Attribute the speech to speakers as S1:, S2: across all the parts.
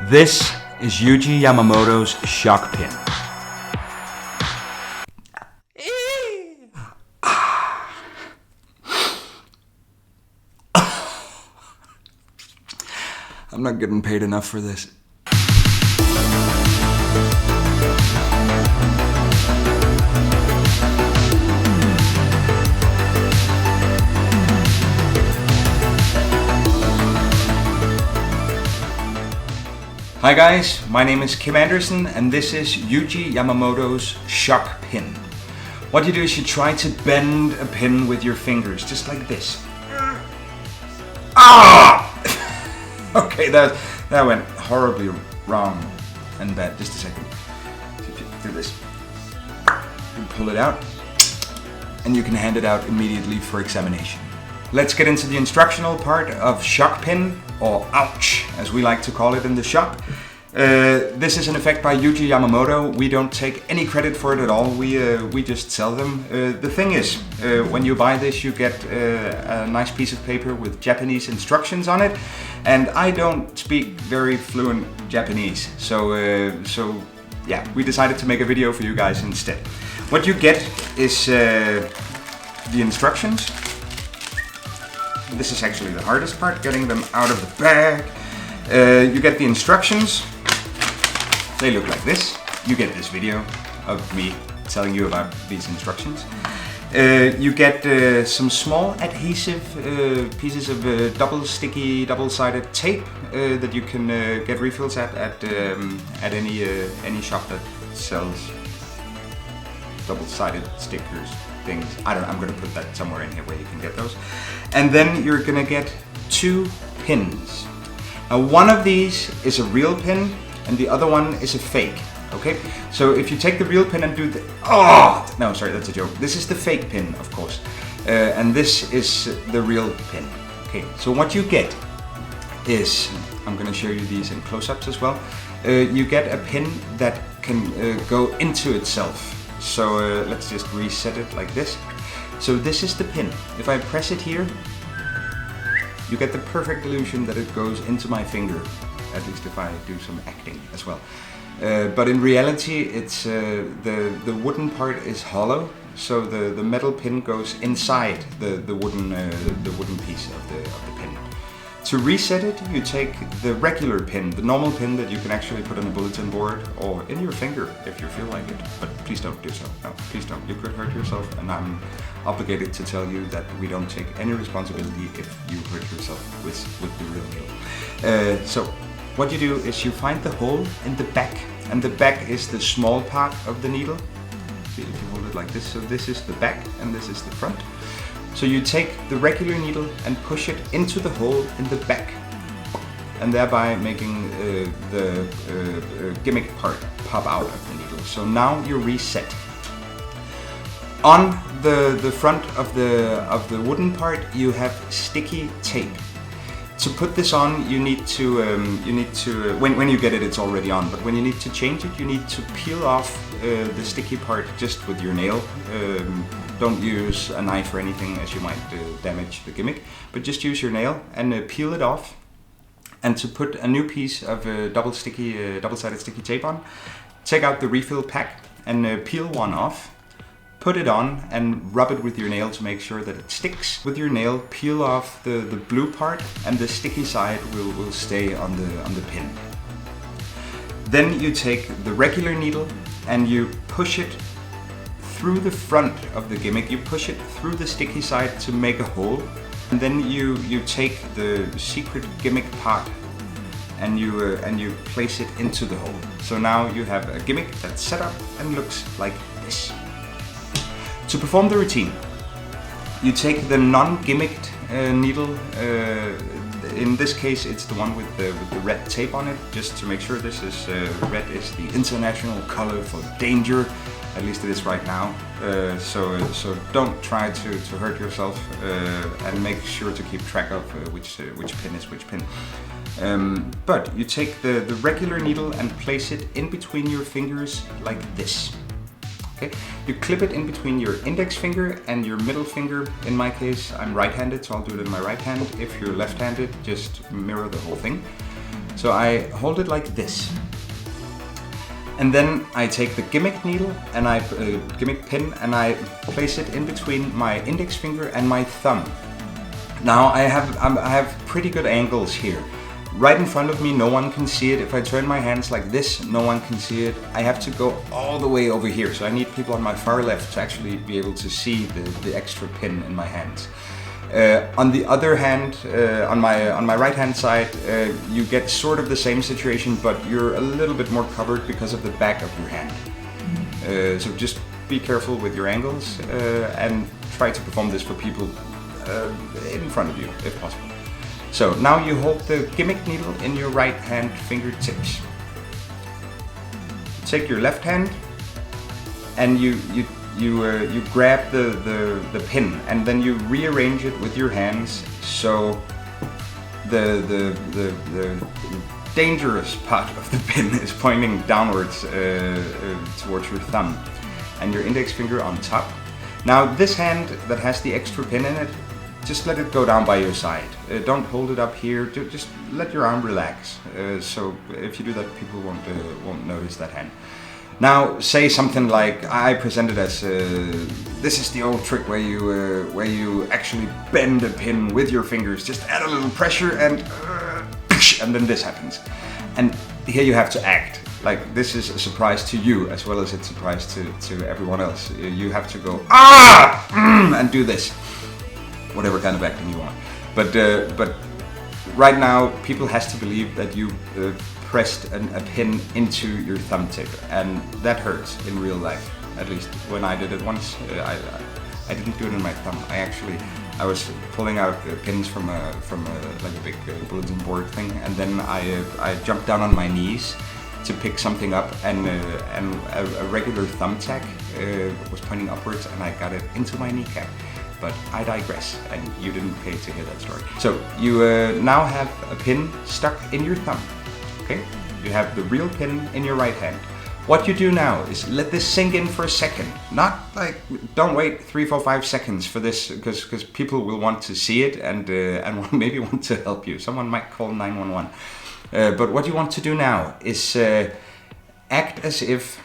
S1: This is Yuji Yamamoto's shock pin. I'm not getting paid enough for this. Hi guys, my name is Kim Anderson and this is Yuji Yamamoto's shock pin. What you do is you try to bend a pin with your fingers, just like this. Ah! Okay, that went horribly wrong and bad. Just a second. Do this. You pull it out and you can hand it out immediately for examination. Let's get into the instructional part of shock pin, or ouch, as we like to call it in the shop. This is an effect by Yuji Yamamoto. We don't take any credit for it at all. We just sell them. The thing is, when you buy this, you get a nice piece of paper with Japanese instructions on it, and I don't speak very fluent Japanese, so yeah, we decided to make a video for you guys instead. What you get is the instructions. This is actually the hardest part, getting them out of the bag. You get the instructions. They look like this. You get this video of me telling you about these instructions. You get some small adhesive pieces of double-sided tape that you can get refills at any shop that sells double-sided stickers. Things. I don't know, I'm going to put that somewhere in here where you can get those. And then you're going to get 2 pins. Now one of these is a real pin and the other one is a fake. Okay, so if you take the real pin and do the... Oh! No, sorry, that's a joke. This is the fake pin, of course. And this is the real pin. Okay, so what you get is... I'm going to show you these in close-ups as well. You get a pin that can go into itself. So let's just reset it like this. So this is the pin. If I press it here, you get the perfect illusion that it goes into my finger, at least if I do some acting as well. But in reality, it's the wooden part is hollow, so the metal pin goes inside the wooden piece of the pin. To reset it, you take the regular pin, the normal pin that you can actually put on a bulletin board or in your finger if you feel like it. But please don't do so. No, please don't. You could hurt yourself, and I'm obligated to tell you that we don't take any responsibility if you hurt yourself with the real needle. So what you do is you find the hole in the back, and the back is the small part of the needle. See if you hold it like this. So this is the back and this is the front. So you take the regular needle and push it into the hole in the back, and thereby making the gimmick part pop out of the needle. So now you're reset. On the front of the wooden part, you have sticky tape. To put this on, you need to when you get it, it's already on. But when you need to change it, you need to peel off the sticky part just with your nail. Don't use a knife or anything, as you might damage the gimmick, but just use your nail and peel it off. And to put a new piece of double-sided sticky tape on, take out the refill pack and peel one off, put it on and rub it with your nail to make sure that it sticks. With your nail, peel off the blue part, and the sticky side will stay on the pin. Then you take the regular needle and you push it through the front of the gimmick. You push it through the sticky side to make a hole, and then you take the secret gimmick part and you place it into the hole. So now you have a gimmick that's set up and looks like this. To perform the routine, you take the non-gimmicked needle. In this case, it's the one with the red tape on it, just to make sure this is red is the international color for danger. At least it is right now. So don't try to hurt yourself, and make sure to keep track of which pin is which pin. But you take the regular needle and place it in between your fingers like this. Okay, you clip it in between your index finger and your middle finger. In my case, I'm right-handed, so I'll do it in my right hand. If you're left-handed, just mirror the whole thing. So I hold it like this. And then I take the gimmick needle and gimmick pin, and I place it in between my index finger and my thumb. Now I have pretty good angles here. Right in front of me, no one can see it. If I turn my hands like this, no one can see it. I have to go all the way over here. So I need people on my far left to actually be able to see the extra pin in my hands. On the other hand, on my right hand side, you get sort of the same situation, but you're a little bit more covered because of the back of your hand. So just be careful with your angles and try to perform this for people in front of you, if possible. So now you hold the gimmick needle in your right hand fingertips. Take your left hand and you grab the pin, and then you rearrange it with your hands so the dangerous part of the pin is pointing downwards towards your thumb, and your index finger on top. Now this hand that has the extra pin in it, just let it go down by your side. Don't hold it up here. Just let your arm relax. So if you do that, people won't notice that hand. Now say something like I presented as this is the old trick where you actually bend a pin with your fingers. Just add a little pressure and then this happens. And here you have to act like this is a surprise to you as well as it's a surprise to everyone else. You have to go and do this. Whatever kind of acting you want, but right now people has to believe that you pressed a pin into your thumb tip, and that hurts in real life. At least when I did it once, I didn't do it in my thumb. I was pulling out pins from like a big bulletin board thing, and then I jumped down on my knees to pick something up, and a regular thumbtack was pointing upwards, and I got it into my kneecap. But I digress, and you didn't pay to hear that story. So you now have a pin stuck in your thumb, okay? You have the real pin in your right hand. What you do now is let this sink in for a second. Not like, don't wait 3, 4, 5 seconds for this, because people will want to see it and maybe want to help you. Someone might call 911. But what you want to do now is act as if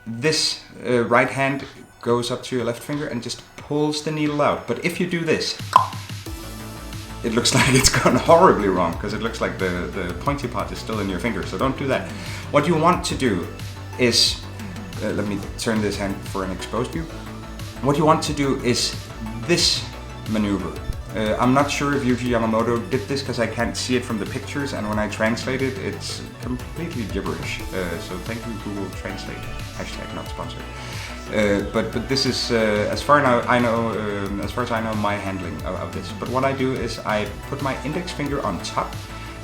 S1: this right hand goes up to your left finger and just pulls the needle out. But if you do this, it looks like it's gone horribly wrong, because it looks like the pointy part is still in your finger, so don't do that. What you want to do is, let me turn this hand for an exposed view. What you want to do is this maneuver. I'm not sure if Yuji Yamamoto did this because I can't see it from the pictures, and when I translate it, it's completely gibberish. So thank you, Google Translate. # not sponsored. But this is, as far as I know, my handling of this. But what I do is I put my index finger on top,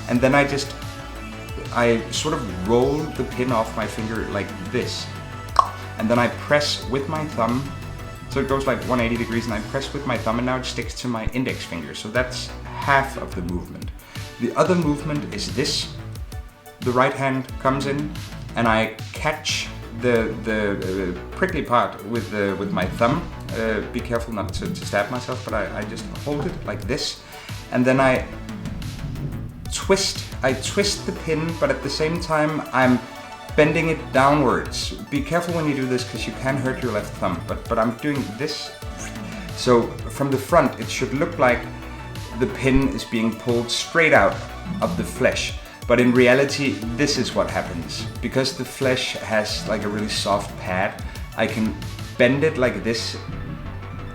S1: and then I sort of roll the pin off my finger like this, and then I press with my thumb. So it goes like 180 degrees, and I press with my thumb, and now it sticks to my index finger. So that's half of the movement. The other movement is this. The right hand comes in, and I catch the prickly part with my thumb. Be careful not to stab myself, but I just hold it like this, and then I twist the pin, but at the same time I'm bending it downwards. Be careful when you do this, because you can hurt your left thumb, but I'm doing this. So from the front it should look like the pin is being pulled straight out of the flesh. But in reality, this is what happens. Because the flesh has like a really soft pad, I can bend it like this,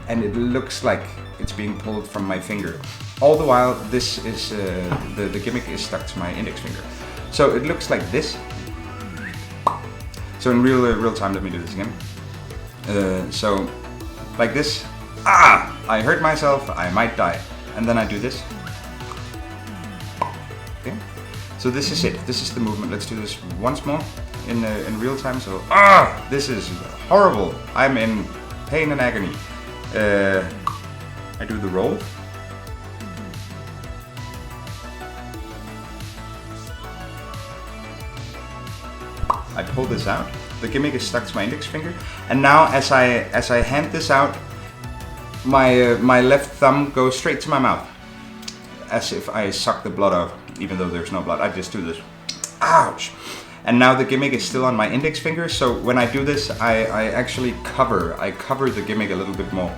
S1: and it looks like it's being pulled from my finger. All the while, this is the gimmick is stuck to my index finger. So it looks like this. So in real time, let me do this again. So like this. I hurt myself, I might die. And then I do this. Okay. So this is it. This is the movement. Let's do this once more in real time. So this is horrible. I'm in pain and agony. I do the roll. I pull this out. The gimmick is stuck to my index finger, and now as I hand this out, my left thumb goes straight to my mouth, as if I suck the blood out, even though there's no blood. I just do this. ouch. And now the gimmick is still on my index finger, so when I do this, I actually cover the gimmick a little bit more,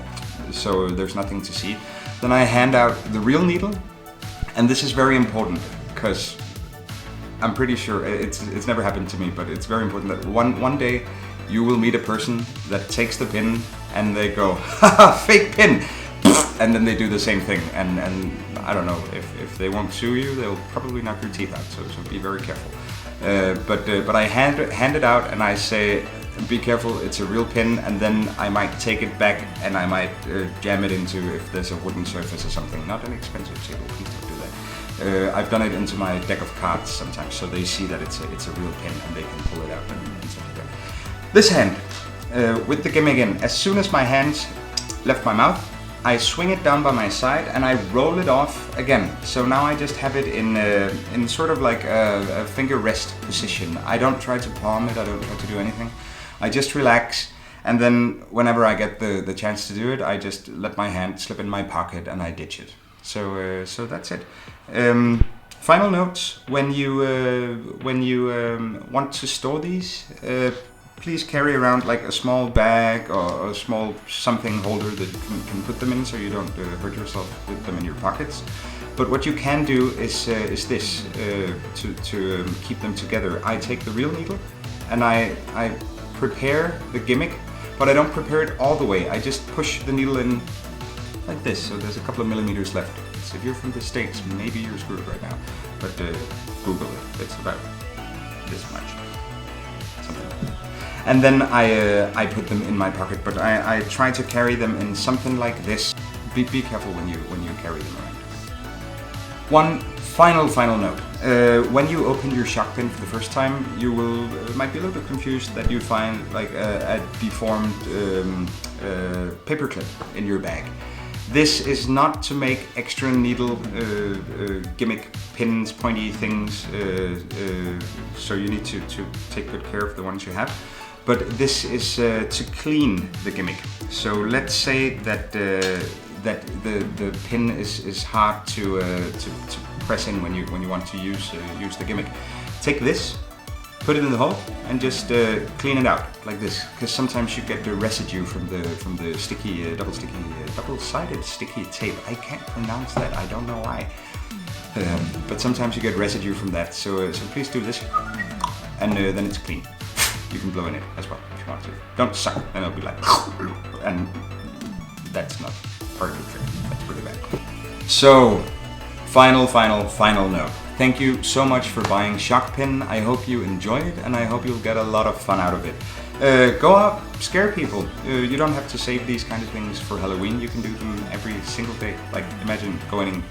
S1: so there's nothing to see. Then I hand out the real needle, and this is very important, because I'm pretty sure, it's never happened to me, but it's very important that one day you will meet a person that takes the pin and they go, haha, fake pin! And then they do the same thing, and I don't know, if they won't sue you, they'll probably knock your teeth out, so be very careful. But I hand it out and I say, be careful, it's a real pin, and then I might take it back and I might jam it into, if there's a wooden surface or something, not an expensive table, please don't do that. I've done it into my deck of cards sometimes, so they see that it's a real pin and they can pull it out and stuff like that. This hand, with the gimmick in, as soon as my hands left my mouth, I swing it down by my side and I roll it off again. So now I just have it in sort of like a finger rest position. I don't try to palm it, I don't try to do anything. I just relax, and then whenever I get the chance to do it, I just let my hand slip in my pocket and I ditch it. So that's it. Final notes: when you want to store these, please carry around like a small bag or a small something holder that you can put them in, so you don't hurt yourself with them in your pockets. But what you can do is this to keep them together. I take the real needle and I prepare the gimmick, but I don't prepare it all the way. I just push the needle in like this, so there's a couple of millimeters left. So if you're from the States, maybe you're screwed right now, but Google it. It's about this much. Something like that. And then I put them in my pocket, but I try to carry them in something like this. Be careful when you carry them around. One final note: when you open your shock pin for the first time, you might be a little bit confused that you find like a deformed paperclip in your bag. This is not to make extra needle gimmick pins, pointy things, so you need to take good care of the ones you have. But this is to clean the gimmick. So let's say that the pin is hard to press in when you want to use the gimmick. Take this, put it in the hole, and just clean it out like this. Because sometimes you get the residue from the sticky, double-sided sticky tape. I can't pronounce that. I don't know why. But sometimes you get residue from that. So please do this, and then it's clean. You can blow in it as well if you want to. Don't suck, then it'll be like, and that's not part of the trick. That's pretty bad. So, final note. Thank you so much for buying Shock Pin. I hope you enjoy it, and I hope you'll get a lot of fun out of it. Go out, scare people. You don't have to save these kind of things for Halloween. You can do them every single day. Like, imagine going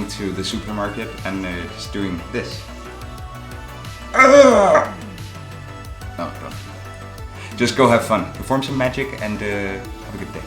S1: to the supermarket and just doing this. No, don't do that. Just go have fun, perform some magic, and have a good day.